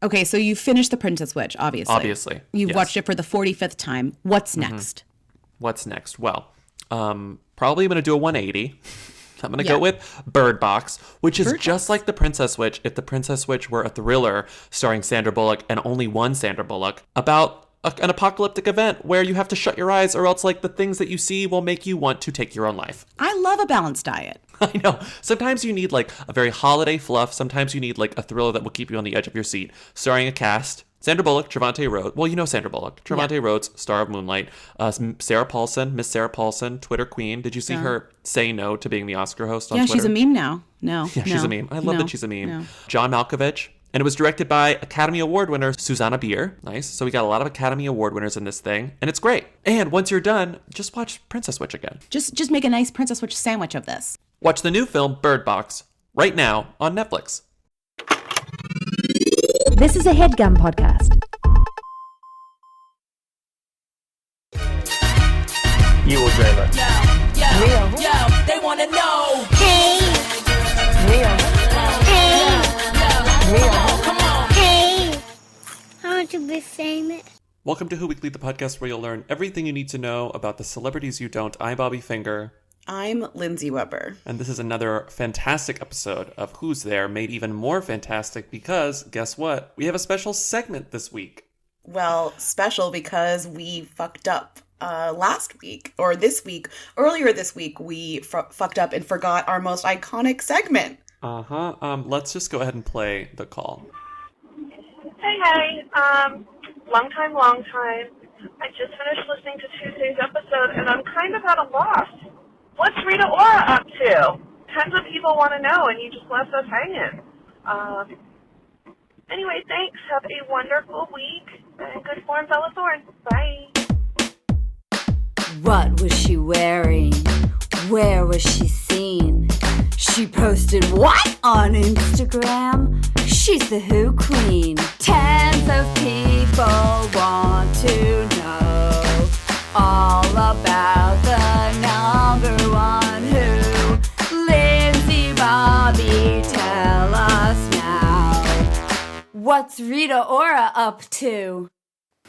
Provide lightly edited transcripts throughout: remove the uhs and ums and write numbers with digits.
Okay, so you finished The Princess Switch, obviously. Obviously. You've yes. watched it for the 45th time. What's next? What's next? Well, probably I'm going to do a 180. I'm going to go with Bird Box, which is just like The Princess Switch if The Princess Switch were a thriller starring Sandra Bullock and only one Sandra Bullock about an apocalyptic event where you have to shut your eyes or else like the things that you see will make you want to take your own life. I love a balanced diet. I know. Sometimes you need like a very holiday fluff. Sometimes you need like a thriller that will keep you on the edge of your seat. Starring a cast. Sandra Bullock, Trevante Rhodes. Well, you know Sandra Bullock. Trevante Rhodes, star of Moonlight. Sarah Paulson, Miss Sarah Paulson, Twitter queen. Did you see her say no to being the Oscar host on Twitter? Yeah, she's a meme now. No. Yeah, she's a meme. I love that she's a meme. No. John Malkovich. And it was directed by Academy Award winner Susanna Bier. Nice. So we got a lot of Academy Award winners in this thing. And it's great. And once you're done, just watch Princess Switch again. Just make a nice Princess Switch sandwich of this. Watch the new film Bird Box right now on Netflix. This is a HeadGum podcast. You will dream it. Yo, they want to know. Hey. Real. Hey. Real. Come on. Hey. I want to be famous. Welcome to Who Weekly, the podcast where you'll learn everything you need to know about the celebrities you don't. I'm Bobby Finger. I'm Lindsay Weber. And this is another fantastic episode of Who's There, made even more fantastic because, guess what? We have a special segment this week. Well, special because we fucked up last week, or this week. Earlier this week, we fucked up and forgot our most iconic segment. Let's just go ahead and play the call. Hey, long time. I just finished listening to Tuesday's episode, and I'm kind of at a loss. What's Rita Ora up to? Tons of people want to know, and you just left us hanging. Anyway, thanks. Have a wonderful week, and good form, Bella Thorne. Bye. What was she wearing? Where was she seen? She posted what on Instagram? She's the Who Queen. Tens of people want to know all about the number one Who. Lindsay, Bobby, tell us now. What's Rita Ora up to?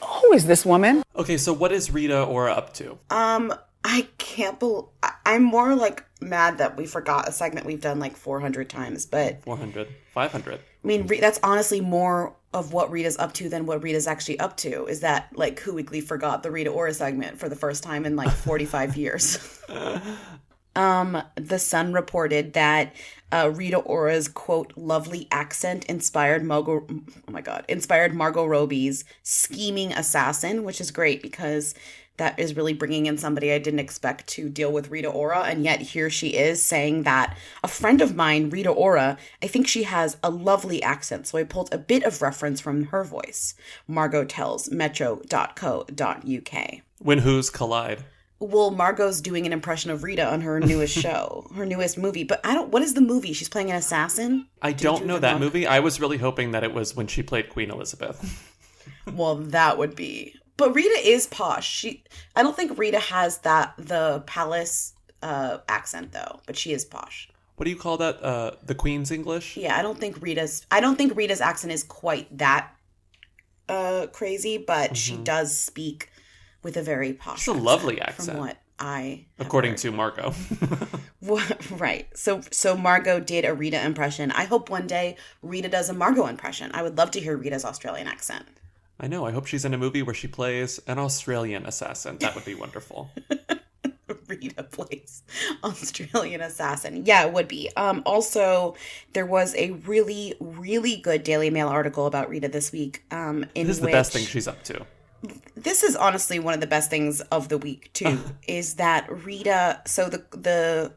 Who is this woman? Okay, so what is Rita Ora up to? I can't believe... I'm more, like, mad that we forgot a segment we've done, like, 400 times, but... 400? 500? I mean, that's honestly more of what Rita's up to than what Rita's actually up to, is that, like, Who Weekly forgot the Rita Ora segment for the first time in, like, 45 years. The Sun reported that Rita Ora's, quote, lovely accent inspired Margot Robbie's scheming assassin, which is great because that is really bringing in somebody I didn't expect to deal with Rita Ora, and yet here she is saying that a friend of mine, Rita Ora, I think she has a lovely accent, so I pulled a bit of reference from her voice. Margot tells metro.co.uk. When Who's collide. Well, Margot's doing an impression of Rita on her newest show, her newest movie. But what is the movie? She's playing an assassin? I don't know that movie. I was really hoping that it was when she played Queen Elizabeth. Well, that would be... But Rita is posh. I don't think Rita has the palace accent, though. But she is posh. What do you call that? The Queen's English? Yeah, I don't think Rita's accent is quite that crazy, but she does speak with a very posh accent. It's a lovely accent. From what I according heard. To Margot. Right. So Margot did a Rita impression. I hope one day Rita does a Margot impression. I would love to hear Rita's Australian accent. I know. I hope she's in a movie where she plays an Australian assassin. That would be wonderful. Rita plays Australian assassin. Yeah, it would be. Also, there was a really, really good Daily Mail article about Rita this week. This is the best thing she's up to. This is honestly one of the best things of the week too. Is that Rita? So the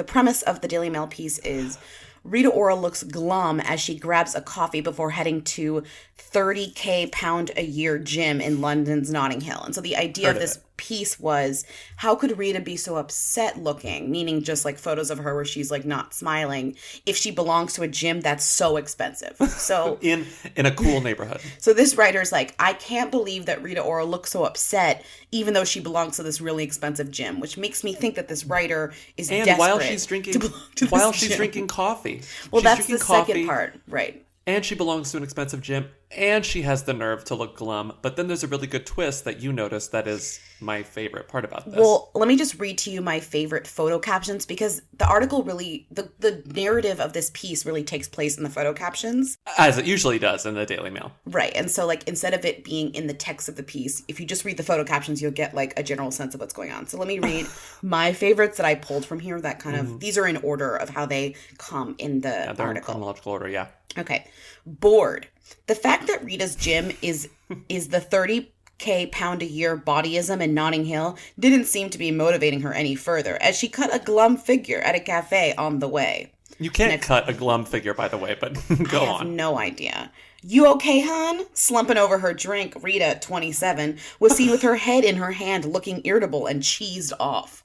premise of the Daily Mail piece is Rita Ora looks glum as she grabs a coffee before heading to £30,000 pound a year gym in London's Notting Hill. And so the idea of this piece was, how could Rita be so upset looking, meaning just like photos of her where she's like not smiling, if she belongs to a gym that's so expensive? So in a cool neighborhood. So this writer's like, I can't believe that Rita Ora looks so upset even though she belongs to this really expensive gym, which makes me think that this writer is desperate while she's drinking to belong to this gym. drinking coffee. Well, that's the second part, right? and she belongs to an expensive gym, and she has the nerve to look glum. But then there's a really good twist that you noticed that is my favorite part about this. Well, let me just read to you my favorite photo captions, because the article really, the narrative of this piece really takes place in the photo captions. As it usually does in the Daily Mail. Right. And so, like, instead of it being in the text of the piece, if you just read the photo captions, you'll get, like, a general sense of what's going on. So let me read my favorites that I pulled from here that kind of, these are in order of how they come in the Yeah, they're in article. chronological order, yeah. Okay. Bored. The fact that Rita's gym is the 30K pound a year bodyism in Notting Hill didn't seem to be motivating her any further, as she cut a glum figure at a cafe on the way. You can't cut a glum figure, by the way, but go on. I have no idea. You okay, hon? Slumping over her drink, Rita, 27, was seen with her head in her hand, looking irritable and cheesed off.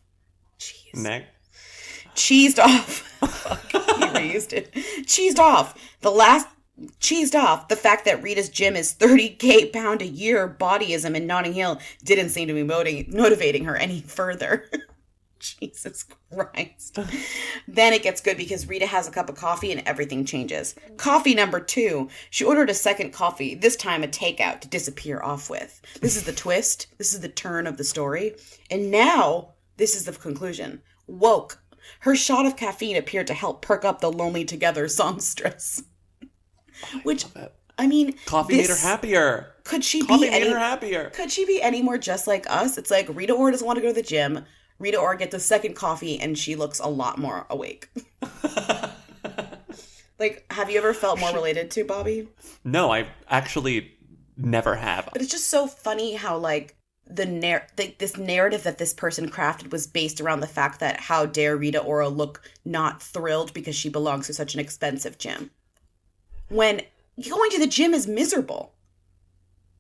Cheese. Next. Cheesed off. Fuck, he reused it. Cheesed off. Cheesed off. The fact that Rita's gym is 30K pound a year bodyism in Notting Hill didn't seem to be motivating her any further. Jesus Christ. Then it gets good because Rita has a cup of coffee and everything changes. Coffee number 2. She ordered a second coffee, this time a takeout to disappear off with. This is the twist. This is the turn of the story. And now, this is the conclusion. Woke. Her shot of caffeine appeared to help perk up the Lonely Together songstress. Which, I mean, coffee made her happier. Could she Coffee be made her happier. Could she be any more just like us? It's like Rita Ora doesn't want to go to the gym. Rita Ora gets a second coffee and she looks a lot more awake. Like, have you ever felt more related to Bobby? No, I actually never have. But it's just so funny how, like, this narrative that this person crafted was based around the fact that how dare Rita Ora look not thrilled because she belongs to such an expensive gym. When going to the gym is miserable.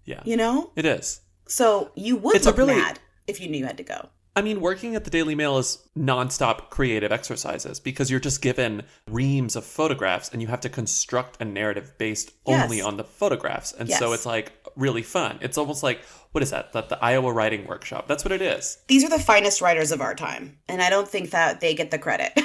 Yeah. You know? It is. So you would look mad if you knew you had to go. I mean, working at the Daily Mail is nonstop creative exercises because you're just given reams of photographs and you have to construct a narrative based only on the photographs. And so it's like really fun. It's almost like, what is that? The Iowa Writing Workshop. That's what it is. These are the finest writers of our time. And I don't think that they get the credit.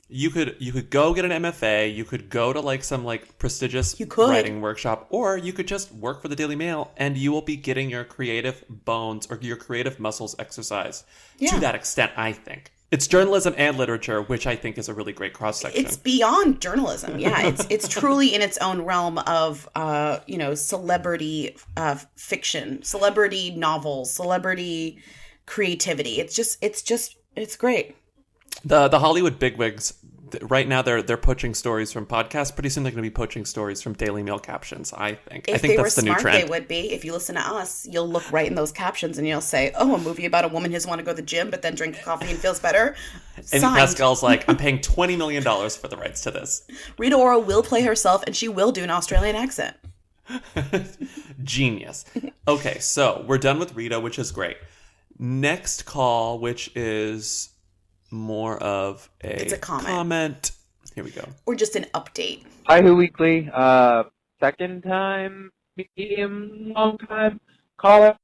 You could go get an MFA, you could go to like some like prestigious writing workshop, or you could just work for the Daily Mail and you will be getting your creative bones or your creative muscles exercised to that extent, I think. It's journalism and literature, which I think is a really great cross-section. It's beyond journalism. Yeah, it's truly in its own realm of celebrity fiction, celebrity novels, celebrity creativity. It's great. The Hollywood bigwigs right now they're poaching stories from podcasts. Pretty soon they're going to be poaching stories from Daily Mail captions. I think If that's they were the new smart, trend. they would be. If you listen to us, you'll look right in those captions and you'll say, "Oh, a movie about a woman who doesn't want to go to the gym but then drink coffee and feels better." And Signed. Pascal's like, "I'm paying $20 million for the rights to this." Rita Ora will play herself and she will do an Australian accent. Genius. Okay, so we're done with Rita, which is great. Next call, which is more of It's a comment. Here we go. Or just an update. Hi, Who Weekly. Second time, medium, long time caller.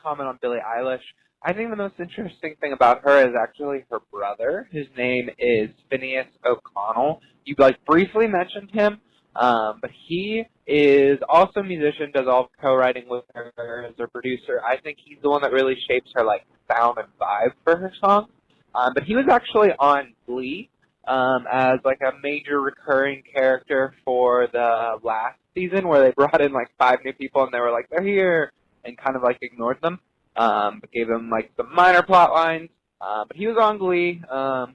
Comment on Billie Eilish. I think the most interesting thing about her is actually her brother. His name is Finneas O'Connell. You briefly mentioned him, but he is also a musician, does all co-writing with her as her producer. I think he's the one that really shapes her sound and vibe for her songs. But he was actually on Glee as a major recurring character for the last season, where they brought in 5 new people and they were they're here, and kind of ignored them, but gave them some minor plot lines. But he was on Glee,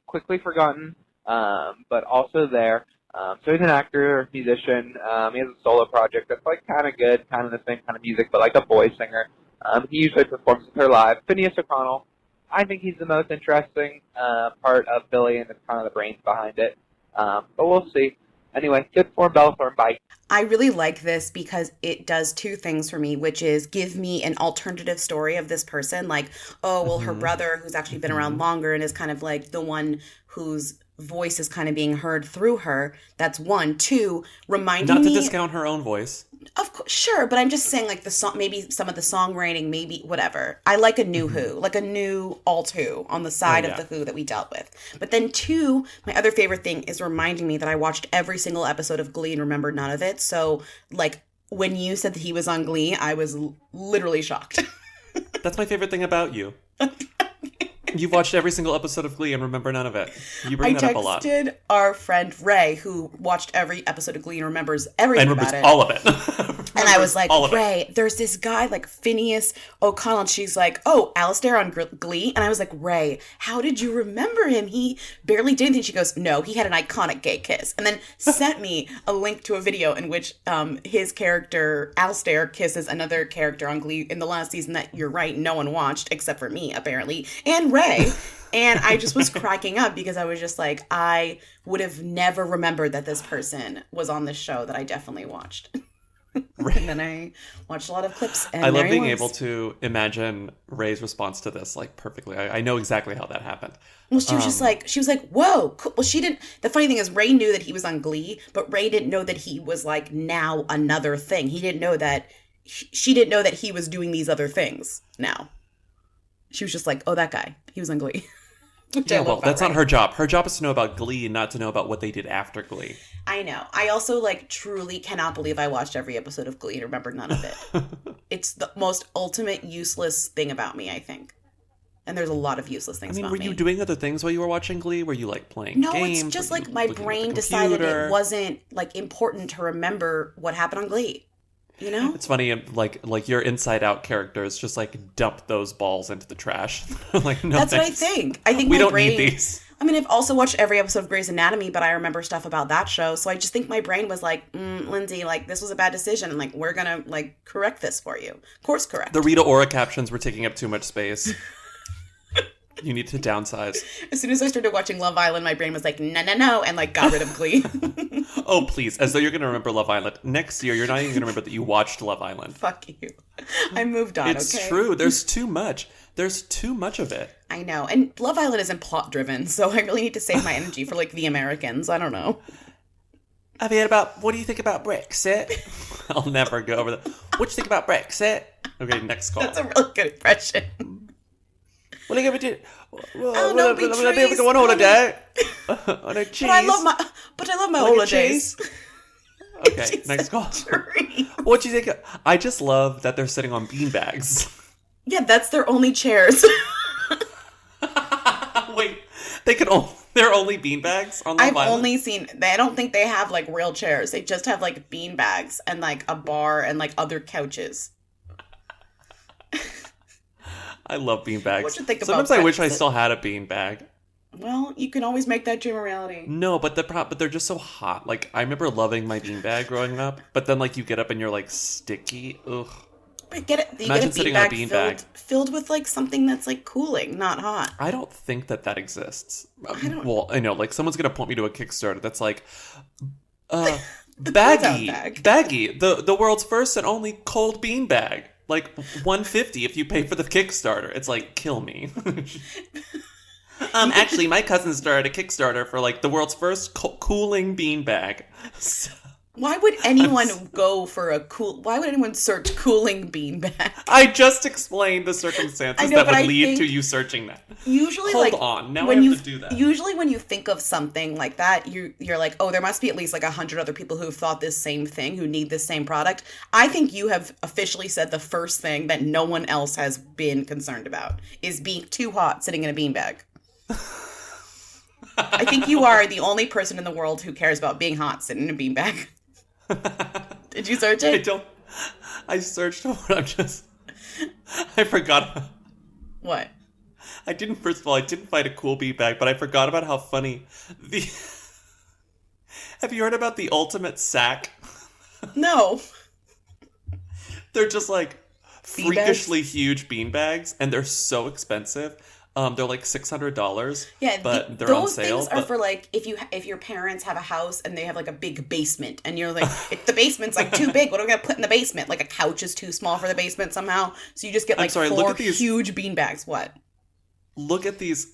quickly forgotten, but also there. So he's an actor, musician. He has a solo project that's kind of good, kind of the same kind of music, but a boy singer. He usually performs with her live. Finneas O'Connell, I think he's the most interesting part of Billy, and it's kind of the brains behind it. But we'll see. Anyway, good form, Bellathorn, bye. I really like this because it does 2 things for me, which is give me an alternative story of this person. Her brother, who's actually been around longer and is kind of the one who's voice is kind of being heard through her. That's one. Two, reminding Not to me, discount her own voice. of course, sure, but I'm just saying, like, the song, maybe some of the songwriting, maybe whatever. I like a new Who, like a new alt Who on the side of the Who that we dealt with. But then two, my other favorite thing is reminding me that I watched every single episode of Glee and remembered none of it. So, like, when you said that he was on Glee, I was literally shocked. That's my favorite thing about you. You've watched every single episode of Glee and remember none of it. You bring that up a lot. I texted our friend Ray, who watched every episode of Glee and remembers everything about it. All of it. And I was like, Ray, there's this guy like Finneas O'Connell. And she's like, oh, Alistair on Glee? And I was like, Ray, how did you remember him? He barely did anything. She goes, no, he had an iconic gay kiss. And then sent me a link to a video in which his character, Alistair, kisses another character on Glee in the last season that, you're right, no one watched, except for me, apparently, and Ray. And I just was cracking up because I was just like, I would have never remembered that this person was on this show that I definitely watched. And then I watched a lot of clips. And I love being able to imagine Ray's response to this, like, perfectly. I know exactly how that happened. Well, she was just like, whoa. Cool. Well, she didn't, the funny thing is Ray knew that he was on Glee, but Ray didn't know that he was like now another thing. He didn't know that, she didn't know that he was doing these other things now. She was just like, oh, that guy, he was on Glee. Yeah, well, that's not her job. Her job is to know about Glee and not to know about what they did after Glee. I know. I also, like, truly cannot believe I watched every episode of Glee and remember none of it. It's the most ultimate useless thing about me, I think. And there's a lot of useless things about me. Were you doing other things while you were watching Glee? Were you, like, playing games? No, it's just, like, my brain decided it wasn't, like, important to remember what happened on Glee. You know? It's funny, like your Inside Out characters just like dump those balls into the trash. Like, no, that's thanks. What I think. I think we my don't brain, need these. I mean, I've also watched every episode of Grey's Anatomy, but I remember stuff about that show. So I just think my brain was like, Lindsay, like, this was a bad decision. And like, we're going to like correct this for you. Course correct. The Rita Ora captions were taking up too much space. You need to downsize. As soon as I started watching Love Island, my brain was like, no, and like got rid of Glee. Oh, please. As though you're going to remember Love Island. Next year, you're not even going to remember that you watched Love Island. Fuck you. I moved on, It's true. There's too much. There's too much of it. I know. And Love Island isn't plot driven, so I really need to save my energy for like the Americans. I don't know. What do you think about Brexit? I'll never go over that. What do you think about Brexit? Okay, next call. That's a really good impression. What are you going to do? Oh, no, will I be able to go on holiday? On a cheese? But I love my holidays. Okay, next call. What do you think? I just love that they're sitting on beanbags. Yeah, that's their only chairs. Wait, they're only beanbags on Love Island? I've only seen, I don't think they have like real chairs. They just have like beanbags and like a bar and like other couches. I love beanbags. What you think about Sometimes I wish I still had a beanbag. Well, you can always make that dream a reality. No, but they're just so hot. Like, I remember loving my beanbag growing up, but then like you get up and you're like sticky. Ugh. But get it. Imagine sitting on a beanbag filled with like something that's like cooling, not hot. I don't think that exists. Well, I know, like someone's gonna point me to a Kickstarter that's like, Baggy, the world's first and only cold beanbag. Like $150 if you pay for the Kickstarter. It's like, kill me. Actually, my cousin started a Kickstarter for like the world's first cooling beanbag. Why would anyone why would anyone search cooling beanbag? I just explained the circumstances that would lead to you searching that. Usually, Hold on. Now I have to do that. Usually when you think of something like that, you're like, oh, there must be at least like 100 other people who've thought this same thing, who need this same product. I think you have officially said the first thing that no one else has been concerned about, is being too hot sitting in a beanbag. I think you are the only person in the world who cares about being hot sitting in a beanbag. Did you search it? I searched for it. I forgot. What? First of all, I didn't find a cool beanbag, but I forgot about how funny have you heard about the ultimate sack? No. They're just like freakishly huge beanbags, and they're so expensive. They're like $600. Yeah, but they're on sale. Those things are for like if your parents have a house and they have like a big basement, and you're like, the basement's like too big. What are we gonna put in the basement? Like a couch is too small for the basement somehow, so you just get like four huge beanbags. What? Look at these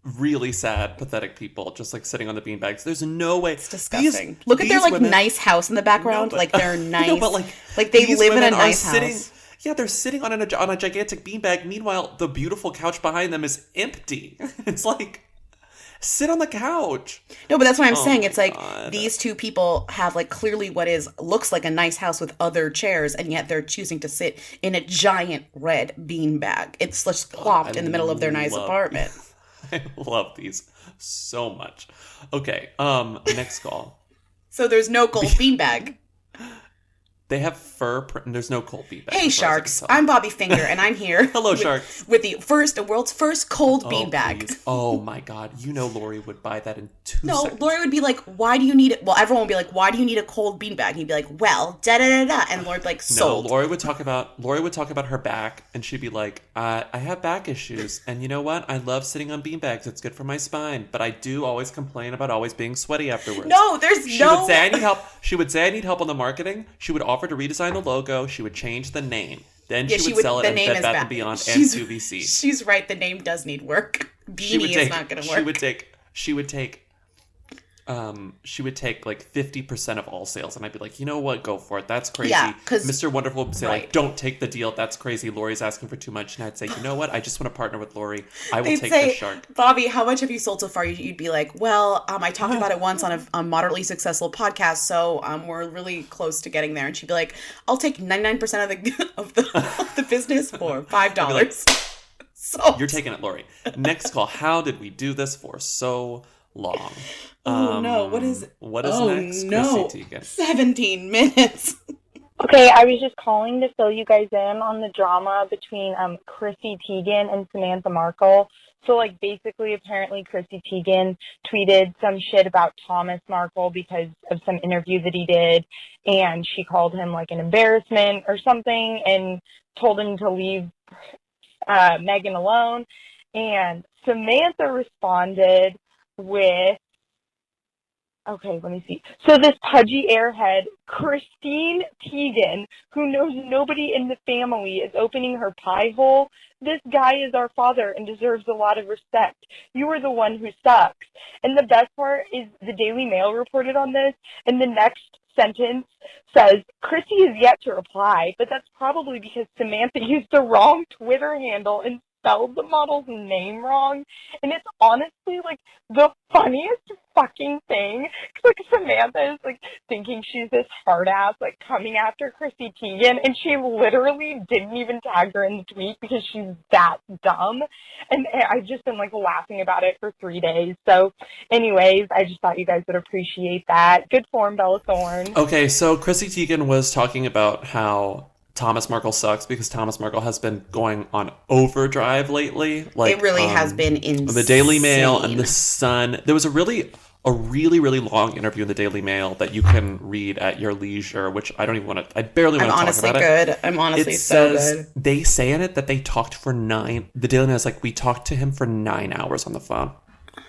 really sad, pathetic people just like sitting on the beanbags. There's no way. It's disgusting. Look at their like nice house in the background. No, but, like they're nice. No, but like they live in a nice house. Yeah, they're sitting on a gigantic beanbag. Meanwhile, the beautiful couch behind them is empty. It's like, sit on the couch. No, but that's what I'm saying. It's like these two people have like clearly what looks like a nice house with other chairs, and yet they're choosing to sit in a giant red beanbag. It's just plopped in the middle of their nice apartment. I love these so much. Okay, next call. So there's no cold beanbag. They have fur print. There's no cold beanbag. Hey, Sharks. I'm Bobby Finger, and I'm here. Hello, Sharks. With the world's first cold beanbag. Oh, my God. You know Lori would buy that in 2 seconds. No, Lori would be like, why do you need it? Well, everyone would be like, why do you need a cold beanbag? And he'd be like, well, da-da-da-da. And Lori'd be like, sold. No, Lori would talk about her back, and she'd be like, I have back issues, and you know what? I love sitting on beanbags. It's good for my spine, but I do always complain about always being sweaty afterwards. No, She would say, I need help. She would say, I need help on the marketing. She would offer to redesign the logo. She would change the name. Then she would sell it at Bed Bath & Beyond and QVC. She's right. The name does need work. Beanie is not going to work. She would take like 50% of all sales, and I'd be like, you know what? Go for it. That's crazy. Yeah, because Mr. Wonderful would say like, don't take the deal. That's crazy. Lori's asking for too much, and I'd say, you know what? I just want to partner with Lori. I will take the shark. Bobby, how much have you sold so far? You'd be like, well, I talked about it once on a moderately successful podcast, so we're really close to getting there. And she'd be like, I'll take 99% of the business for $5. Like, so you're taking it, Lori. Next call. How did we do this for so long? Oh no! What is next? No. Chrissy Teigen. 17 minutes. Okay, I was just calling to fill you guys in on the drama between Chrissy Teigen and Samantha Markle. So, like, basically, apparently, Chrissy Teigen tweeted some shit about Thomas Markle because of some interview that he did, and she called him, like, an embarrassment or something and told him to leave Megan alone. And Samantha responded with, okay, let me see. So this pudgy airhead, Christine Teigen, who knows nobody in the family, is opening her pie hole. This guy is our father and deserves a lot of respect. You are the one who sucks. And the best part is the Daily Mail reported on this, and the next sentence says, Chrissy is yet to reply, but that's probably because Samantha used the wrong Twitter handle and spelled the model's name wrong. And it's honestly like the funniest fucking thing. Like Samantha is like thinking she's this hard ass, like coming after Chrissy Teigen, and she literally didn't even tag her in the tweet because she's that dumb. And I've just been like laughing about it for 3 days. So anyways, I just thought you guys would appreciate that. Good form, Bella Thorne. Okay, so Chrissy Teigen was talking about how Thomas Markle sucks because Thomas Markle has been going on overdrive lately. Like, it really has been insane. The Daily Mail and the Sun. There was a really long interview in the Daily Mail that you can read at your leisure, which I don't even want to. I barely want to talk about it. I'm honestly so good. They say in it that they talked for 9. The Daily Mail is like, we talked to him for 9 hours on the phone.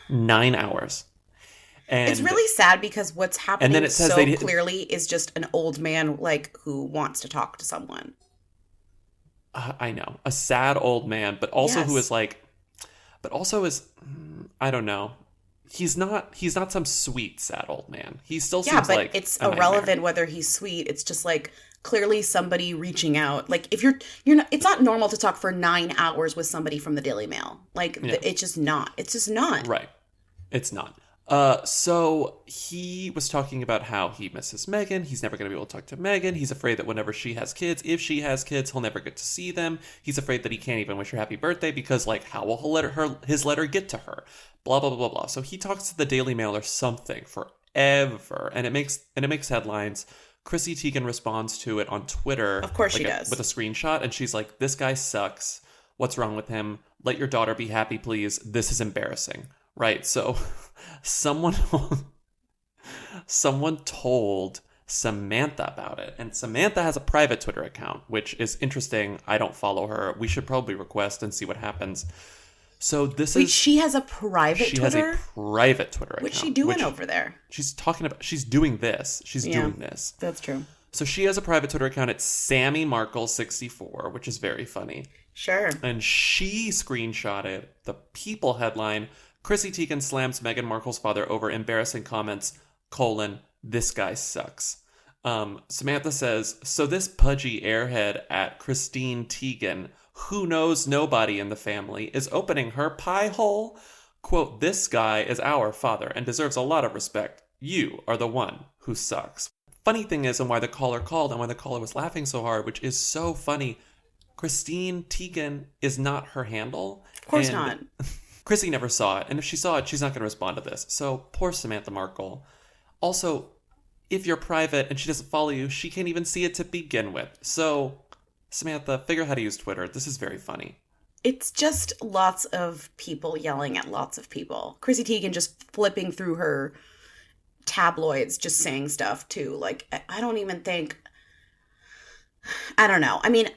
9 hours. And it's really sad because what's happening then it says so clearly is just an old man like who wants to talk to someone. I know, a sad old man, but also who is like, but also is, I don't know. He's not some sweet sad old man. He still seems like it's irrelevant whether he's sweet. It's just like clearly somebody reaching out. Like if you're not, it's not normal to talk for 9 hours with somebody from the Daily Mail. Like it's just not. It's just not. Right. It's not. So he was talking about how he misses Megan. He's never going to be able to talk to Megan. He's afraid that whenever she has kids, if she has kids, he'll never get to see them. He's afraid that he can't even wish her happy birthday because, like, how will his letter get to her? Blah, blah, blah, blah, blah. So he talks to the Daily Mail or something forever, and it makes headlines. Chrissy Teigen responds to it on Twitter. Of course she does. With a screenshot, and she's like, this guy sucks. What's wrong with him? Let your daughter be happy, please. This is embarrassing. Right, so someone told Samantha about it, and Samantha has a private Twitter account, which is interesting. I don't follow her. We should probably request and see what happens. So she has a private Twitter? She has a private Twitter account. What's she doing over there? She's doing this. Doing this. That's true. So she has a private Twitter account. It's Sammy Markle 64, which is very funny. Sure. And she screenshotted the People headline, Chrissy Teigen slams Meghan Markle's father over embarrassing comments, this guy sucks. Samantha says, so this pudgy airhead at Christine Teigen, who knows nobody in the family, is opening her pie hole? Quote, this guy is our father and deserves a lot of respect. You are the one who sucks. Funny thing is, and why the caller called and why the caller was laughing so hard, which is so funny, Christine Teigen is not her handle. Of course not. Chrissy never saw it, and if she saw it, she's not going to respond to this. So, poor Samantha Markle. Also, if you're private and she doesn't follow you, she can't even see it to begin with. So, Samantha, figure out how to use Twitter. This is very funny. It's just lots of people yelling at lots of people. Chrissy Teigen just flipping through her tabloids, just saying stuff, too. Like, I don't even think... I don't know. I mean,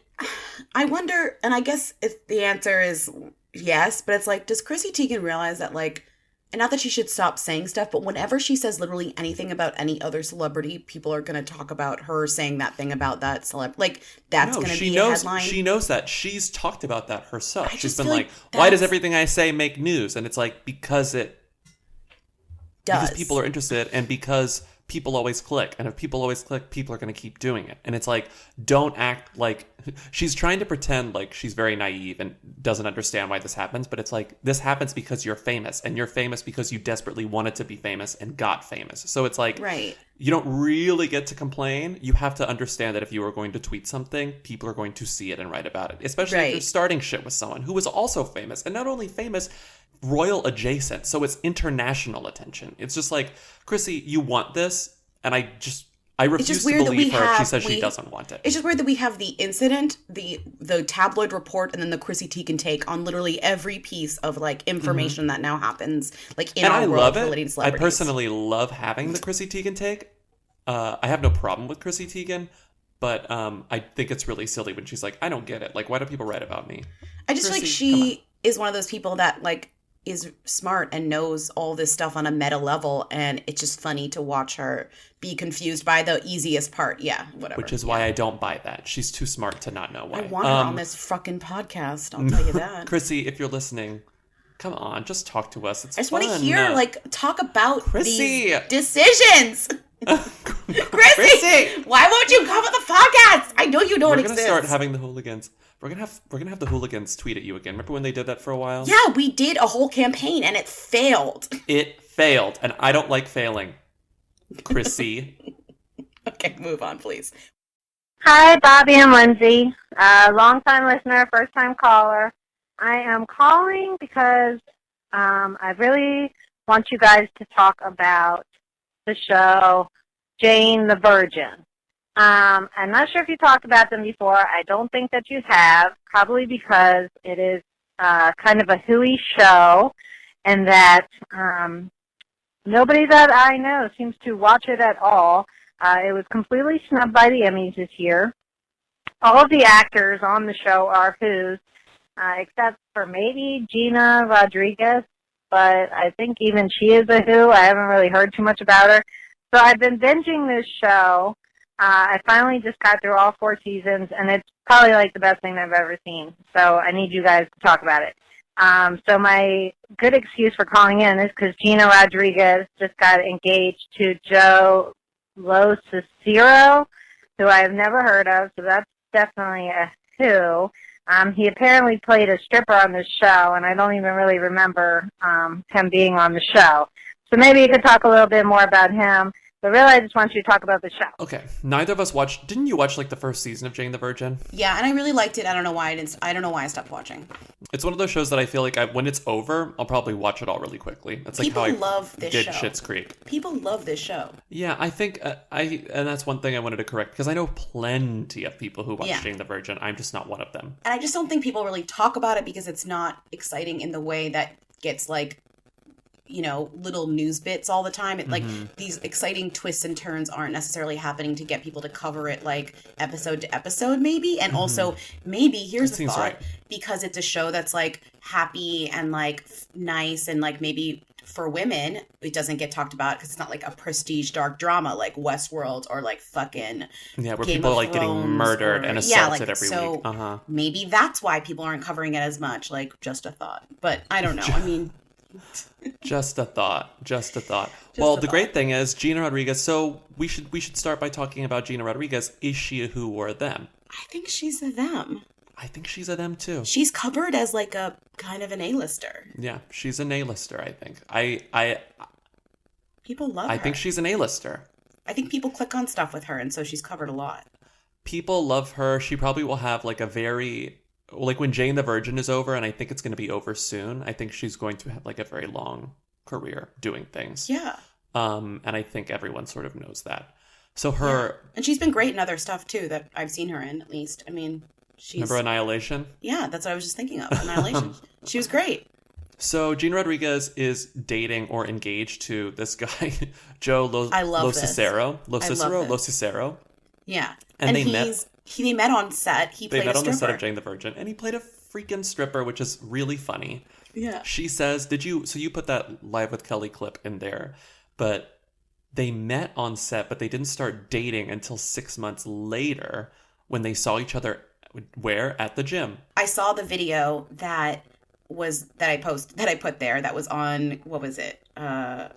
I wonder, and I guess if the answer is yes, but it's like, does Chrissy Teigen realize that, like, and not that she should stop saying stuff, but whenever she says literally anything about any other celebrity, people are going to talk about her saying that thing about that celebrity. Like, that's going to be a headline. She knows that. She's talked about that herself. She's been like, why does everything I say make news? And it's like, because it does. Because people are interested and because people always click. And if people always click, people are going to keep doing it. And it's like, don't act like... She's trying to pretend like she's very naive and doesn't understand why this happens. But it's like, this happens because you're famous. And you're famous because you desperately wanted to be famous and got famous. So it's like, right. You don't really get to complain. You have to understand that if you are going to tweet something, people are going to see it and write about it. Especially if you're starting shit with someone who is also famous. And not only famous... royal adjacent, so it's international attention. It's just like, Chrissy, you want this, and I refuse to believe her if she says she doesn't want it. It's just weird that we have the incident, the tabloid report, and then the Chrissy Teigen take on literally every piece of like information that now happens, like in our world relating to celebrities. I personally love having the Chrissy Teigen take. I have no problem with Chrissy Teigen, but I think it's really silly when she's like, I don't get it. Like, why do people write about me? I just feel like she is one of those people that like is smart and knows all this stuff on a meta level, and it's just funny to watch her be confused by the easiest part. Yeah, whatever. Which is why I don't buy that. She's too smart to not know why. I want her on this fucking podcast, I'll tell you that. Chrissy, if you're listening, come on, just talk to us. It's I just fun. want to hear, like, talk about these decisions. Chrissy, why won't you come on the podcast? I know you don't exist. We're gonna start having the hooligans. We're gonna have the hooligans tweet at you again. Remember when they did that for a while? Yeah, we did a whole campaign and it failed. It failed, and I don't like failing. Chrissy. Okay, move on, please. Hi, Bobby and Lindsay. Long-time listener, first-time caller. I am calling because I really want you guys to talk about the show Jane the Virgin. I'm not sure if you talked about them before. I don't think that you have, probably because it is kind of a hooey show, and that nobody that I know seems to watch it at all. It was completely snubbed by the Emmys this year. All of the actors on the show are Who's, except for maybe Gina Rodriguez, but I think even she is a Who. I haven't really heard too much about her. So I've been binging this show. I finally just got through all 4 seasons, and it's probably like the best thing I've ever seen. So I need you guys to talk about it. So my good excuse for calling in is because Gina Rodriguez just got engaged to Joe LoCicero, who I have never heard of, so that's definitely a Who. He apparently played a stripper on this show, and I don't even really remember him being on the show. So maybe you could talk a little bit more about him. But really, I just want you to talk about the show. Okay. Neither of us watched... Didn't you watch, like, the first season of Jane the Virgin? Yeah, and I really liked it. I don't know why I don't know why I stopped watching. It's one of those shows that I feel like when it's over, I'll probably watch it all really quickly. That's like People how I love this did show. Schitt's Creek. People love this show. Yeah, I think... and that's one thing I wanted to correct, because I know plenty of people who watch Jane the Virgin. I'm just not one of them. And I just don't think people really talk about it because it's not exciting in the way that gets, like, you know, little news bits all the time. Like, these exciting twists and turns aren't necessarily happening to get people to cover it, like, episode to episode, maybe. And also, maybe, here's the thought, because it's a show that's, like, happy and, like, nice and, like, maybe for women, it doesn't get talked about because it's not, like, a prestige dark drama like Westworld or, like, fucking where Game people of are, like, getting murdered and assaulted every week. Maybe that's why people aren't covering it as much, like, just a thought. But I don't know. I mean... Just a thought. Well, the great thing is Gina Rodriguez. So we should start by talking about Gina Rodriguez. Is she a who or a them? I think she's a them. I think she's a them too. She's covered as like a kind of an A-lister. Yeah, she's an A-lister, I think. I People love her. I think she's an A-lister. I think people click on stuff with her, and so she's covered a lot. People love her. She probably will have like a very, like when Jane the Virgin is over, and I think it's going to be over soon, I think she's going to have like a very long career doing things. Yeah. And I think everyone sort of knows that. So her... Yeah. And she's been great in other stuff too that I've seen her in, at least. I mean, she's... Remember Annihilation? Yeah, that's what I was just thinking of. Annihilation. She was great. So Gina Rodriguez is dating or engaged to this guy, Joe LoCicero. LoCicero. Yeah. And they met on set. They met on the set of Jane the Virgin, and he played a freaking stripper, which is really funny. Yeah. She says, so you put that Live with Kelly clip in there, but they met on set, but they didn't start dating until 6 months later when they saw each other at the gym. I saw the video that I put there that was on, what was it?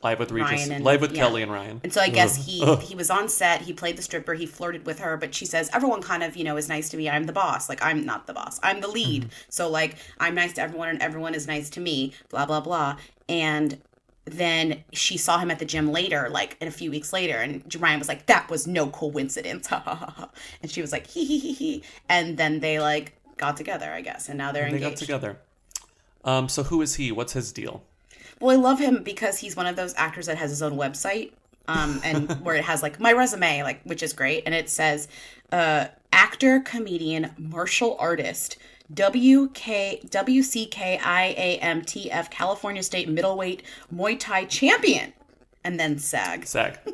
Live with Kelly and Ryan. And so I guess he was on set, he played the stripper, he flirted with her, but she says, everyone kind of, is nice to me. I'm the boss. Like, I'm not the boss. I'm the lead. Mm-hmm. So like, I'm nice to everyone and everyone is nice to me, blah, blah, blah. And then she saw him at the gym later, like a few weeks later, and Ryan was like, that was no coincidence. And she was like, he. And then they like got together, I guess. And now they're engaged. They got together. So who is he? What's his deal? Well, I love him because he's one of those actors that has his own website, and where it has like my resume, like, which is great. And it says, actor, comedian, martial artist, WCKIAMTF, California State Middleweight Muay Thai champion. And then SAG,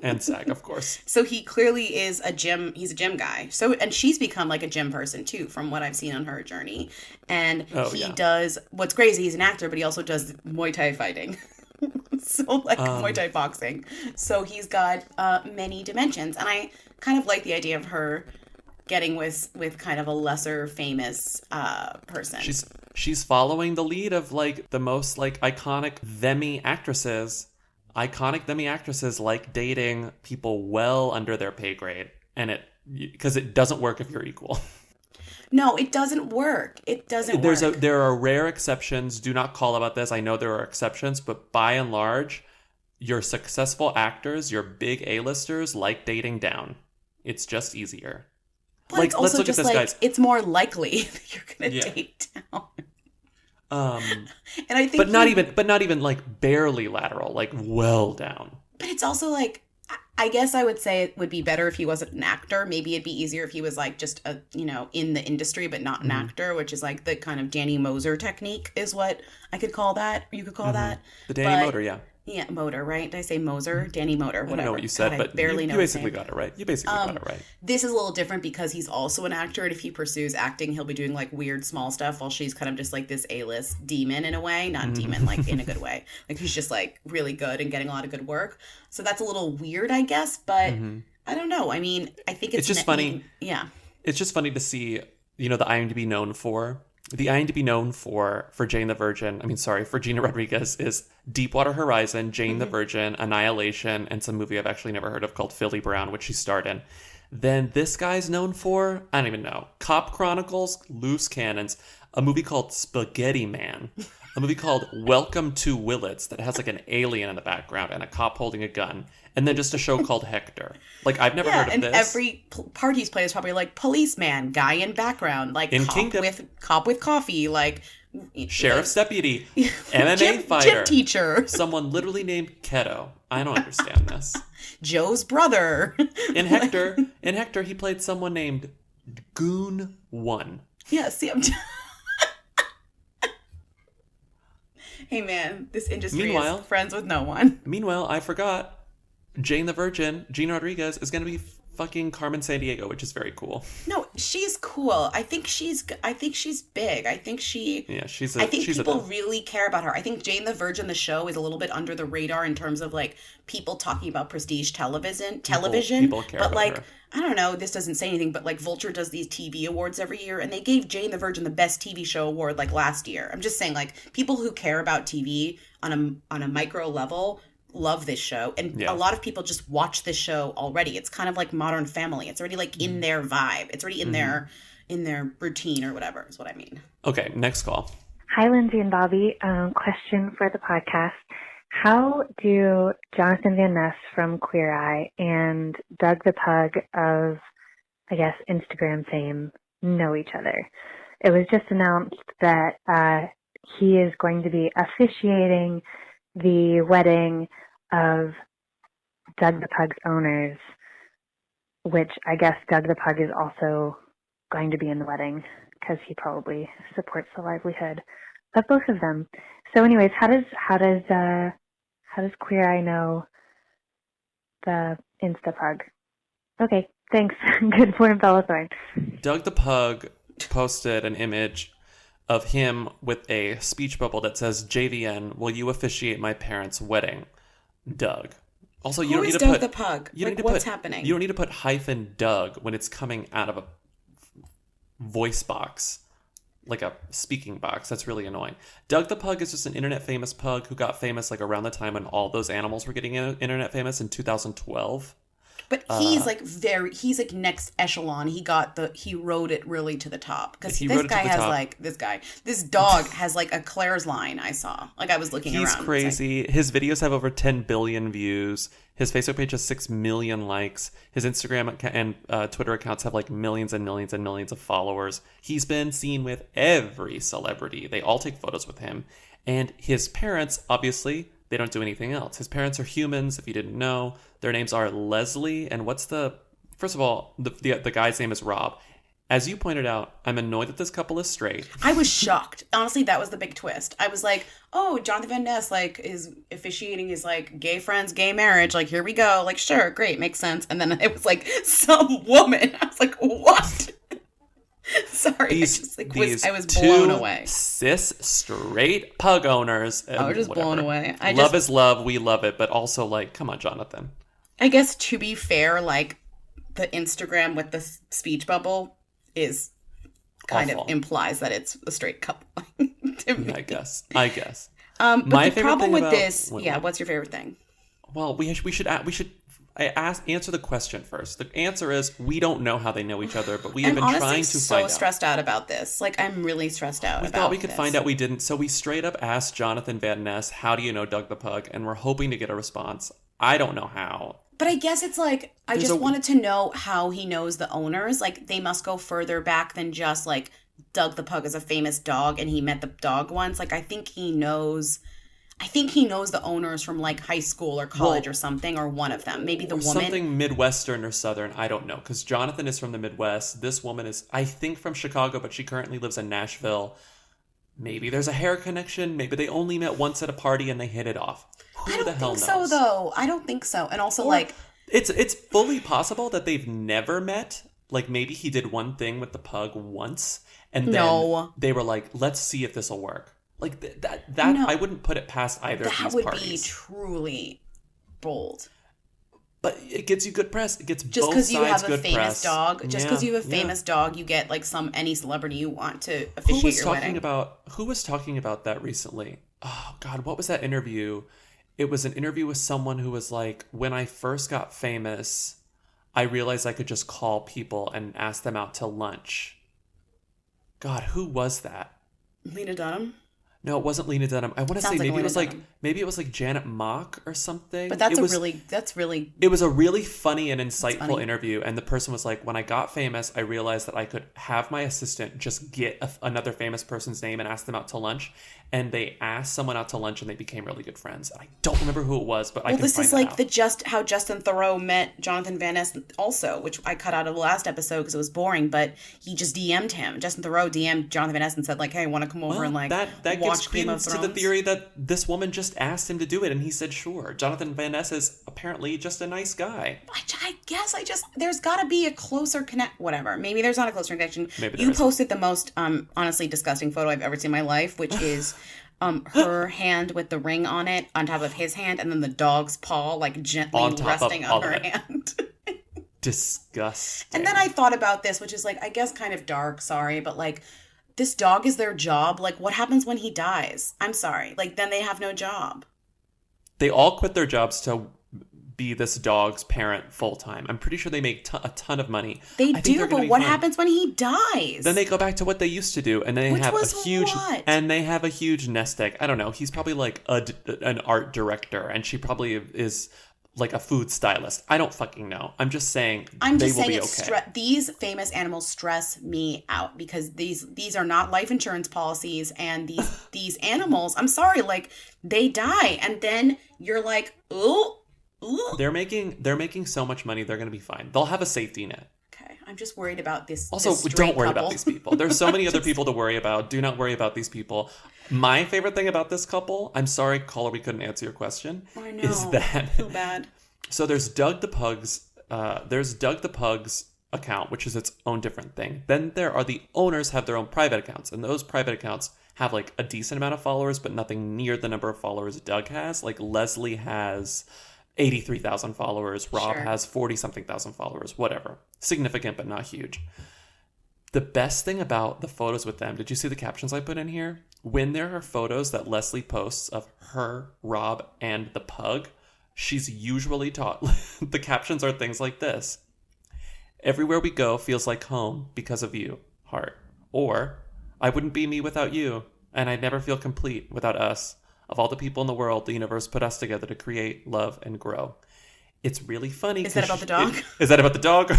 of course. So he clearly is he's a gym guy. So, and she's become like a gym person too, from what I've seen on her journey. And does, what's crazy, he's an actor, but he also does Muay Thai fighting. So like Muay Thai boxing. So he's got many dimensions. And I kind of like the idea of her getting with kind of a lesser famous person. She's following the lead of like the most like iconic themmy actresses. Iconic themmy actresses like dating people well under their pay grade, and because it doesn't work if you're equal. No, it doesn't work. There are rare exceptions. Do not call about this. I know there are exceptions, but by and large, your successful actors, your big A-listers, like dating down. It's just easier. But like, let's look at this, guys. It's more likely that you're gonna date down. And I think, but not even like barely lateral, like well down. But it's also like, I guess I would say it would be better if he wasn't an actor. Maybe it'd be easier if he was like just a, in the industry, but not an actor, which is like the kind of Danny Moser technique is what I could call that. You could call that the Danny Motor, yeah. Yeah, Motor, right? Did I say Moser? Danny Motor, whatever. I don't know what you said, but you basically got it right. You basically got it right. This is a little different because he's also an actor, and if he pursues acting, he'll be doing like weird small stuff while she's kind of just like this A-list demon in a way. Not demon, like in a good way. Like he's just like really good and getting a lot of good work. So that's a little weird, I guess, but I don't know. I mean, I think it's just funny. Yeah. It's just funny to see, the IMDb known for. The IMDb known for Jane the Virgin, for Gina Rodriguez is Deepwater Horizon, Jane the Virgin, Annihilation, and some movie I've actually never heard of called Philly Brown, which she starred in. Then this guy's known for, I don't even know, Cop Chronicles, Loose Cannons, a movie called Spaghetti Man, a movie called Welcome to Willits that has like an alien in the background and a cop holding a gun, and then just a show called Hector. Like, I've never heard of this. And every part he's played is probably like policeman, guy in background, like in cop with coffee, like sheriff's deputy, MMA fighter, gym teacher, someone literally named Keto. I don't understand this. Joe's brother. In Hector, he played someone named Goon 1. Yeah, see, hey man, this industry is friends with no one. Meanwhile, I forgot, Jane the Virgin, Gina Rodriguez, is going to be fucking Carmen Sandiego, which is very cool. No, she's cool. I think she's big. I think she's people really care about her. I think Jane the Virgin, the show, is a little bit under the radar in terms of like people talking about prestige television. People care but about like her. I don't know, this doesn't say anything, but like Vulture does these TV awards every year, and they gave Jane the Virgin the best TV show award like last year. I'm just saying, like, people who care about TV on a micro level love this show, and a lot of people just watch this show already. It's kind of like Modern Family. It's already like in their vibe. It's already in their routine or whatever is what I mean. Okay, next call. Hi, Lindsay and Bobby. Question for the podcast. How do Jonathan Van Ness from Queer Eye and Doug the Pug of, I guess, Instagram fame know each other? It was just announced that he is going to be officiating the wedding of Doug the Pug's owners, which I guess Doug the Pug is also going to be in the wedding because he probably supports the livelihood of both of them. So anyways, how does Queer Eye know the Insta Pug? Okay, thanks. Good morning, Bella Thorne. Doug the Pug posted an image of him with a speech bubble that says, JVN, will you officiate my parents' wedding? Doug. Also, you Who don't is need to Doug put the Pug? You Like, don't need to what's put, happening? You don't need to put hyphen Doug when it's coming out of a voice box, like a speaking box. That's really annoying. Doug the Pug is just an internet famous pug who got famous like around the time when all those animals were getting internet famous in 2012. But he's he's like next echelon. He rode it really to the top because this dog has like a Claire's line. I saw, like, I was looking around. He's crazy. Like, his videos have over 10 billion views. His Facebook page has 6 million likes. His Instagram and Twitter accounts have like millions and millions and millions of followers. He's been seen with every celebrity. They all take photos with him. And his parents, obviously, they don't do anything else. His parents are humans, if you didn't know. Their names are Leslie, and first of all, the guy's name is Rob. As you pointed out, I'm annoyed that this couple is straight. I was shocked. Honestly, that was the big twist. I was like, oh, Jonathan Van Ness, like, is officiating his, like, gay friend's gay marriage. Like, here we go. Like, sure, great, makes sense. And then it was, like, some woman. I was like, what? Sorry, I was blown away. Cis straight pug owners. I was just blown away. Love is love, we love it, but also like, come on, Jonathan. I guess to be fair, like the Instagram with the speech bubble is kind of implies that it's a straight couple. To me. I guess. But My the problem with this, what's your favorite thing? Well, we should answer the question first. The answer is we don't know how they know each other, but we have been trying to find out. I'm so stressed out about this. Like, I'm really stressed out We thought we could find out. We didn't. So we straight up asked Jonathan Van Ness, how do you know Doug the Pug? And we're hoping to get a response. I don't know how. But I guess it's like, I just wanted to know how he knows the owners. Like, they must go further back than just, like, Doug the Pug is a famous dog and he met the dog once. Like, I think he knows the owners from, like, high school or college or something, or one of them. Maybe the woman. Something Midwestern or Southern. I don't know. Because Jonathan is from the Midwest. This woman is, I think, from Chicago, but she currently lives in Nashville. Maybe there's a hair connection. Maybe they only met once at a party and they hit it off. Who the hell knows? I don't think so, though. I don't think so. And also, like... It's fully possible that they've never met. Like, maybe he did one thing with the pug once, and then they were like, let's see if this will work. Like, I wouldn't put it past either of these parties. That would be truly bold. But it gets you good press. It gets just both sides good press. Just because you have a famous dog. Just because you have a famous dog, you get, like, any celebrity you want to officiate your wedding. Who was talking about that recently? Oh, God, what was that interview? It was an interview with someone who was like, when I first got famous, I realized I could just call people and ask them out to lunch. God, who was that? Lena Dunham? No, it wasn't Lena Dunham. I want to say maybe it was like Janet Mock or something. But it was a really funny and insightful interview. And the person was like, when I got famous, I realized that I could have my assistant just get another famous person's name and ask them out to lunch. And they asked someone out to lunch and they became really good friends. I don't remember who it was, but I can find this is like how Justin Theroux met Jonathan Van Ness also, which I cut out of the last episode because it was boring, but he just DM'd him. Justin Theroux DM'd Jonathan Van Ness and said, like, hey, I want to come over and, like, that gives credence to the theory that this woman just asked him to do it, and he said sure. Jonathan Van Ness is apparently just a nice guy. I guess there's got to be a closer connect. Whatever. Maybe there's not a closer connection. Maybe you posted the most honestly disgusting photo I've ever seen in my life, which is her hand with the ring on it on top of his hand, and then the dog's paw like gently resting on her hand. Disgusting. And then I thought about this, which is like, I guess kind of dark, sorry, but like, this dog is their job. Like, what happens when he dies? I'm sorry. Like, then they have no job. They all quit their jobs to be this dog's parent full time. I'm pretty sure they make a ton of money. They do, but what happens when he dies? Then they go back to what they used to do, and they have a huge nest egg. I don't know. He's probably like an art director, and she probably is like a food stylist. I don't fucking know. I'm just saying they will be okay. These famous animals stress me out because these are not life insurance policies, and these animals, I'm sorry, like they die, and then you're like, ooh. They're making so much money. They're going to be fine. They'll have a safety net. Okay, I'm just worried about this. Also, don't worry about these people. There's so many other people to worry about. Do not worry about these people. My favorite thing about this couple, I'm sorry, caller, we couldn't answer your question. I know. Is that I feel bad. So there's Doug the Pug's. There's Doug the Pug's account, which is its own different thing. Then there are the owners have their own private accounts, and those private accounts have like a decent amount of followers, but nothing near the number of followers Doug has. Like Leslie has 83,000 followers. Rob has 40-something thousand followers. Whatever. Significant, but not huge. The best thing about the photos with them, did you see the captions I put in here? When there are photos that Leslie posts of her, Rob, and the pug, she's usually taught. The captions are things like this. Everywhere we go feels like home because of you, heart. Or, I wouldn't be me without you, and I'd never feel complete without us. Of all the people in the world, the universe put us together to create, love, and grow. It's really funny. Is that about the dog? Is that about the dog?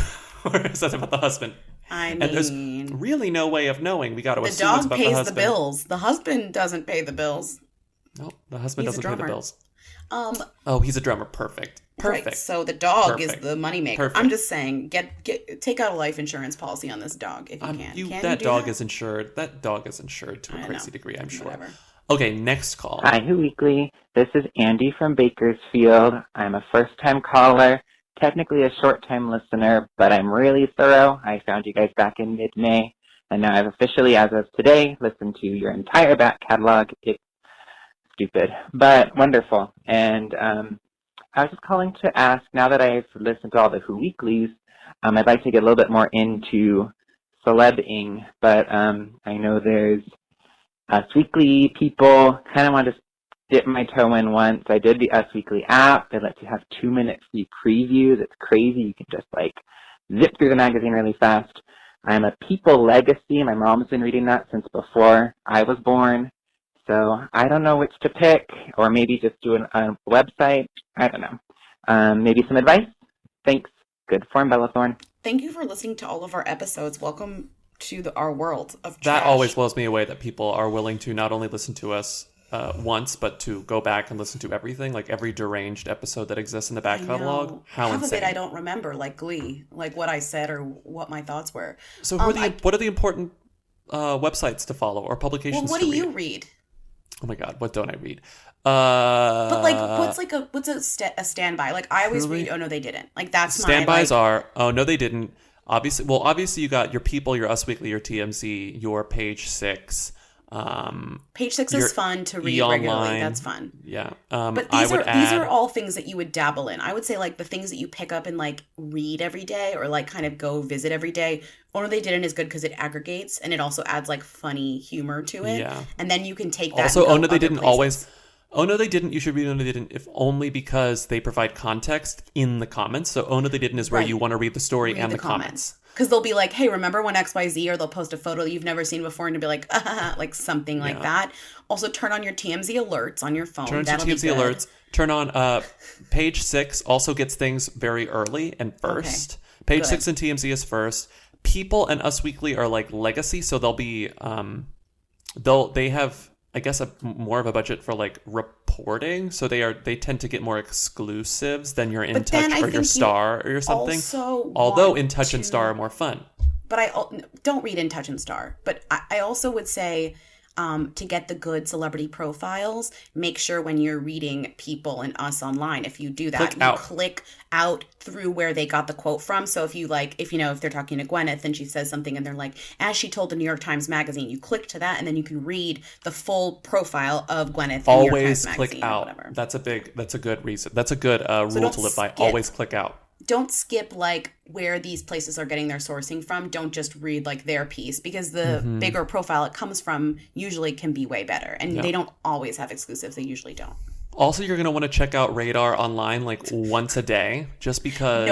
Or is that about the husband? I mean, and there's really no way of knowing. We got to assume it's about the husband. The dog pays the bills. The husband doesn't pay the bills. No, the husband doesn't pay the bills. Oh, he's a drummer. Perfect. Right. So the dog is the moneymaker. Perfect. I'm just saying, take out a life insurance policy on this dog if you can. That dog is insured. That dog is insured to a crazy degree, I'm sure. Whatever. Okay, next call. Hi, Who Weekly. This is Andy from Bakersfield. I'm a first-time caller, technically a short-time listener, but I'm really thorough. I found you guys back in mid-May, and now I've officially, as of today, listened to your entire back catalog. It's stupid, but wonderful. And I was just calling to ask, now that I've listened to all the Who Weeklies, I'd like to get a little bit more into celeb-ing, but I know there's Us Weekly people. Kind of want to dip my toe in once. I did the Us Weekly app. They let you have 2-minute free previews. It's crazy. You can just like zip through the magazine really fast. I'm a People Legacy. My mom's been reading that since before I was born. So I don't know which to pick, or maybe just do a website. I don't know. Maybe some advice? Thanks. Good form, Bella Thorne. Thank you for listening to all of our episodes. Welcome to our world of trash. That always blows me away that people are willing to not only listen to us once, but to go back and listen to everything, like every deranged episode that exists in the back catalog. How Half insane. of it I don't remember, like Glee, like what I said or what my thoughts were. So what are the important websites to follow or publications what to do read? you read? Oh my God, what don't I read? But like, what's a standby? Like I always read. Oh no, they didn't. Like that's standbys are. Oh no, they didn't. Obviously you got your People, your Us Weekly, your TMZ, your Page 6. Page 6 is fun to read regularly. That's fun. Yeah. But these are all things that you would dabble in. I would say like the things that you pick up and like read every day or like kind of go visit every day. Oh no, they didn't is good because it aggregates and it also adds like funny humor to it. Yeah. And then you can take that. Also, Oh no, they didn't always. Oh no, they didn't. You should read Oh no, they didn't, if only because they provide context in the comments. So Oh no, they didn't is where you want to read the story and the comments. Because they'll be like, hey, remember when XYZ, or they'll post a photo you've never seen before and you'll be like, like something like that. Also, turn on your TMZ alerts on your phone. Turn on your TMZ alerts. Turn on Page 6 also gets things very early and first. Okay. Page 6 and TMZ is first. People and Us Weekly are like legacy, so they'll be they have, I guess, more of a budget for like reporting, so they tend to get more exclusives than your In Touch or your Star or something. Although In Touch and Star are more fun. But I don't read In Touch and Star. But I also would say to get the good celebrity profiles, make sure when you're reading People and Us online, if you do that, click out through where they got the quote from. So if if they're talking to Gwyneth and she says something and they're like, as she told the New York Times Magazine, you click to that and then you can read the full profile of Gwyneth. Always in New York Times click Magazine out. Or whatever. That's a good reason. That's a good rule to live by. Always click out. Don't skip like where these places are getting their sourcing from. Don't just read like their piece, because the bigger profile it comes from usually can be way better. And they don't always have exclusives. They usually don't. Also, you're going to want to check out Radar online like once a day, just because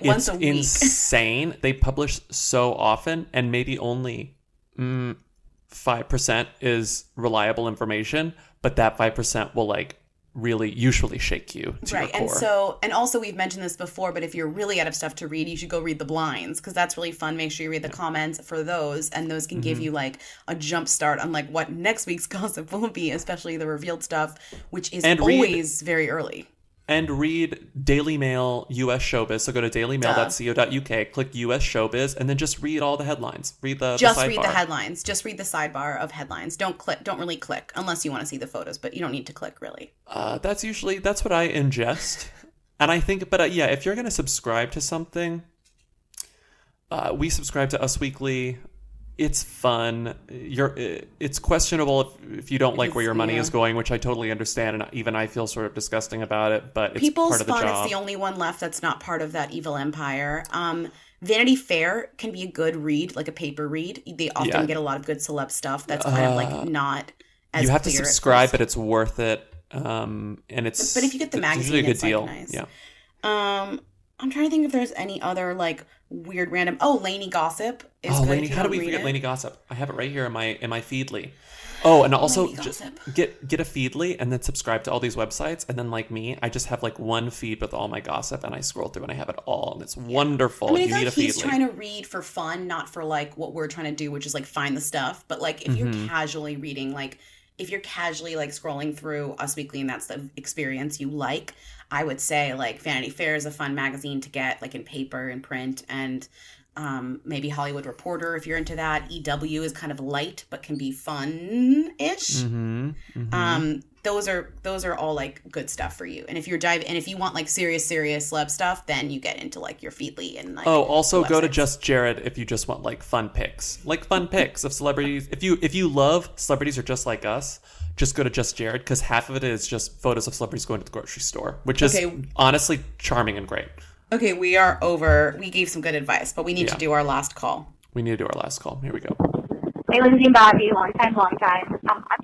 once a week. It's insane. They publish so often, and maybe only 5% is reliable information, but that 5% will like really usually shake you to your core. And also we've mentioned this before, but if you're really out of stuff to read, you should go read the blinds, because that's really fun. Make sure you read the comments for those, and those can give you like a jump start on like what next week's gossip will be, especially the revealed stuff, which is always very early. And read Daily Mail US Showbiz. So go to dailymail.co.uk, click US Showbiz, and then just read all the headlines. Read the sidebar. Read the headlines. Just read the sidebar of headlines. Don't really click unless you want to see the photos, but you don't need to click really. That's what I ingest. And I think, if you're going to subscribe to something, we subscribe to Us Weekly. It's fun. It's questionable if you don't like where your money is going, which I totally understand, and even I feel sort of disgusting about it. But it's People's part of the Fun job. is the only one left that's not part of that evil empire. Vanity Fair can be a good read, like a paper read. They often get a lot of good celeb stuff. That's kind of like not as. You have to clear subscribe, but it's worth it. And it's. But if you get the magazine, usually a good it's deal. Like nice. Yeah. I'm trying to think if there's any other like weird random. Oh, Lainey Gossip is good. Lainey, how do we forget Lainey Gossip? I have it right here in my Feedly. Oh, and also just get a Feedly and then subscribe to all these websites. And then like me, I just have like one feed with all my gossip, and I scroll through and I have it all, and it's wonderful. I mean, you need a he's Feedly. trying to read for fun, not for like what we're trying to do, which is like find the stuff. But like if you're casually reading, like if you're casually like scrolling through Us Weekly and that's the experience you like, I would say like Vanity Fair is a fun magazine to get like in paper and print, and maybe Hollywood Reporter if you're into that. EW is kind of light but can be fun-ish. Those are all like good stuff for you. And if if you want like serious celeb stuff, then you get into like your Feedly and like. Oh, also go to Just Jared if you just want like fun pics of celebrities. If you love celebrities are just like us, just go to Just Jared, because half of it is just photos of celebrities going to the grocery store, which is honestly charming and great. Okay, we are over. We gave some good advice, but we need to do our last call. We need to do our last call. Here we go. Hey, Lindsay and Bobby, long time. I'm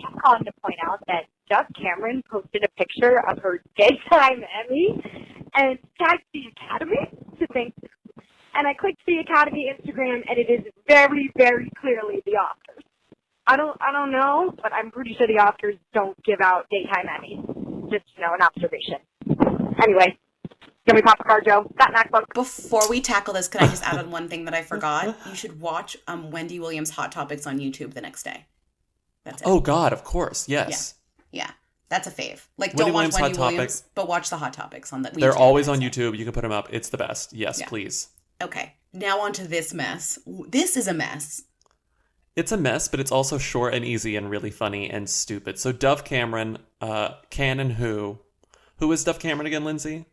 just calling to point out that Dove Cameron posted a picture of her daytime Emmy and tagged the Academy to thank them. And I clicked the Academy Instagram, and it is very, very clearly the Oscars. I don't know, but I'm pretty sure the Oscars don't give out daytime Emmys. Just, an observation. Anyway. Can we pop a card, Joe? That MacBook. Before we tackle this, can I just add on one thing that I forgot? You should watch Wendy Williams' Hot Topics on YouTube the next day. That's it. Oh, God, of course. Yes. Yeah. That's a fave. Like, Wendy don't watch Wendy Hot Williams, Topics. but watch the Hot Topics on the They're always on YouTube. You can put them up. It's the best. Yes, please. Okay. Now on to this mess. This is a mess. It's a mess, but it's also short and easy and really funny and stupid. So Dove Cameron, can and who. Who is Dove Cameron again, Lindsay?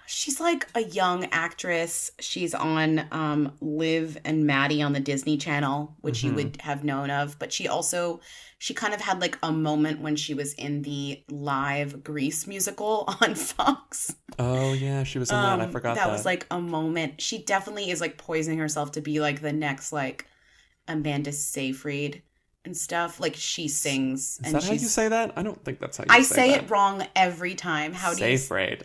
She's like a young actress. She's on Liv and Maddie on the Disney Channel, which you would have known of. But she kind of had like a moment when she was in the live Grease musical on Fox. Oh, yeah, she was in that. I forgot that. That was like a moment. She definitely is like poisoning herself to be like the next like Amanda Seyfried and stuff. Like she sings. Is that how you say that? I don't think that's how you say that. I say it wrong every time. How do you Seyfried.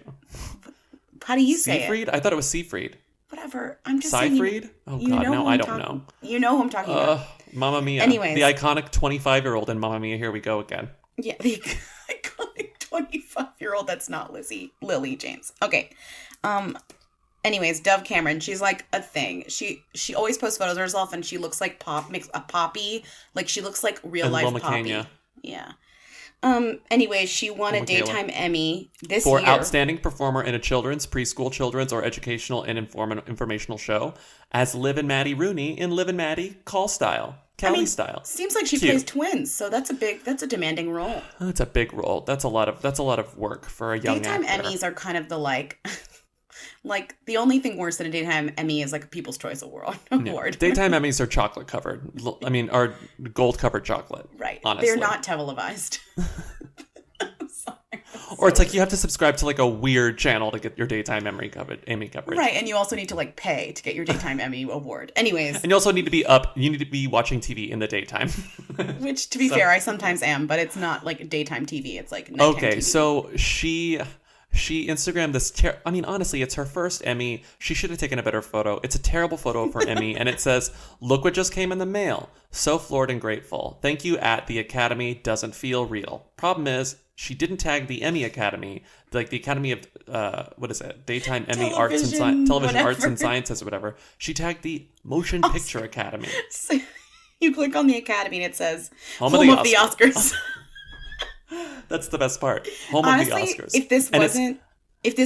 How do you say Seyfried? I thought it was Seyfried. Whatever. I'm just Seyfried? saying. Oh, God, no, I don't know. You know who I'm talking about. Mamma Mia. Anyways. The iconic 25-year-old in Mamma Mia. Here we go again. Yeah, the iconic 25-year-old that's not Lily James. Okay. Anyways, Dove Cameron, she's like a thing. She always posts photos of herself and she looks like Poppy. Like she looks like real life Poppy. McCain, Yeah. Anyway, she won a Michaela. Daytime Emmy this For year. Outstanding Performer in a Children's, Preschool, Children's, or Educational and Informational Show as Liv and Maddie Rooney in Liv and Maddie Call Style. Kelly style. Seems like she plays twins, so that's a demanding role. That's a big role. That's a lot of work for a young Daytime actor. Emmys are kind of the like the only thing worse than a Daytime Emmy is like a People's Choice Award. Yeah. Daytime Emmys are chocolate covered. I mean, are gold covered chocollet. Right. Honestly. They're not televised. Or it's like you have to subscribe to like a weird channel to get your Daytime Emmy coverage. Right, and you also need to like pay to get your Daytime Emmy award. Anyways. And you also need to be up. You need to be watching TV in the daytime. Which, to be fair, I sometimes am, but it's not like daytime TV. It's like nighttime okay, TV. so she Instagrammed this. I mean, honestly, it's her first Emmy. She should have taken a better photo. It's a terrible photo of her Emmy, and it says, "Look what just came in the mail. So floored and grateful. Thank you at the Academy. Doesn't feel real." Problem is, she didn't tag the Emmy Academy, like the Academy of what is it? Daytime Emmy Television Arts and Sciences or whatever. She tagged the Motion Picture Academy. So you click on the Academy and it says Home of the Oscars. That's the best part. Honestly, of the Oscars. If this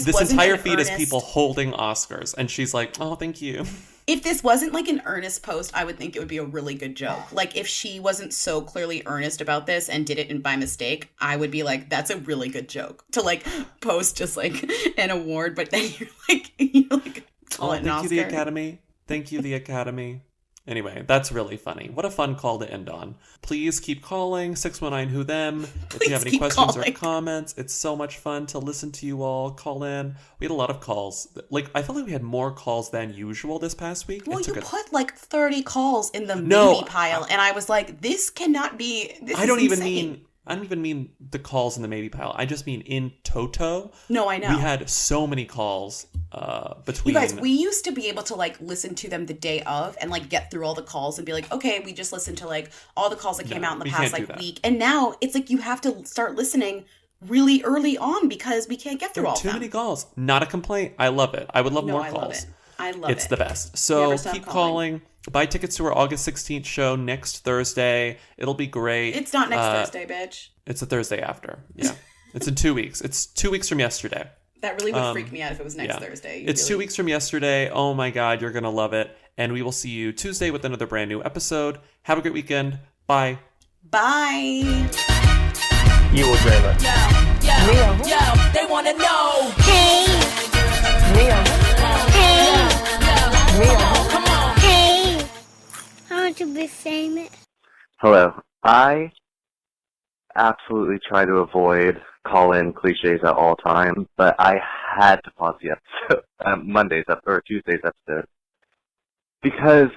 wasn't entire feed is people holding Oscars, and she's like, "Oh, thank you." If this wasn't like an earnest post, I would think it would be a really good joke. Like if she wasn't so clearly earnest about this and did it by mistake, I would be like, "That's a really good joke." To like post just like an award, but then you're like call it an Oscar. Thank you, the Academy. Thank you, the Academy. Anyway, that's really funny. What a fun call to end on. Please keep calling 619-WHO-THEM if you have any questions or comments. It's so much fun to listen to you all. Call in. We had a lot of calls. Like, I felt like we had more calls than usual this past week. Well, you put like 30 calls in the maybe pile, and I was like, this cannot be. I don't even mean the calls in the maybe pile. I just mean in toto. No, I know. We had so many calls between. You guys, we used to be able to like listen to them the day of and like get through all the calls and be like, okay, we just listened to like all the calls that came out in the past like week. And now it's like you have to start listening really early on because we can't get through all of them. Too many calls. Not a complaint. I love it. I would love more calls. I love it. It's the best. So keep calling. Buy tickets to our August 16th show next Thursday. It'll be great. It's not next Thursday, bitch. It's the Thursday after. Yeah. It's in 2 weeks. It's 2 weeks from yesterday. That really would freak me out if it was next Thursday. It's 2 weeks from yesterday. Oh my God, you're going to love it. And we will see you Tuesday with another brand new episode. Have a great weekend. Bye. Bye. You will dream it. Yo, they want to know. Hey. Hey. Come on. Hey. I want to be famous. Hello. I absolutely try to avoid call-in cliches at all times, but I had to pause the episode, Tuesday's episode, because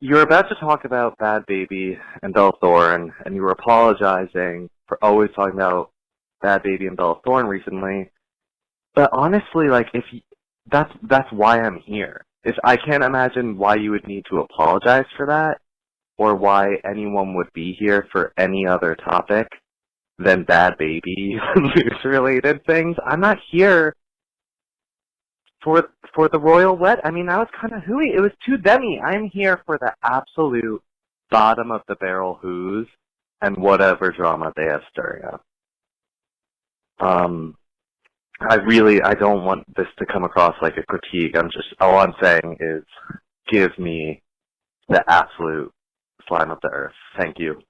you're about to talk about Bad Baby and Bella Thorne, and you were apologizing for always talking about Bad Baby and Bella Thorne recently. But honestly, like, that's why I'm here. I can't imagine why you would need to apologize for that, or why anyone would be here for any other topic than Bad Baby news-related things. I'm not here for the royal wed. I mean, that was kind of hooey. It was too demi. I'm here for the absolute bottom of the barrel who's and whatever drama they have stirring up. I don't want this to come across like a critique. All I'm saying is give me the absolute slime of the earth. Thank you.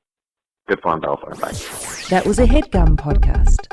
Good fun, Belfort. Bye. That was a HeadGum podcast.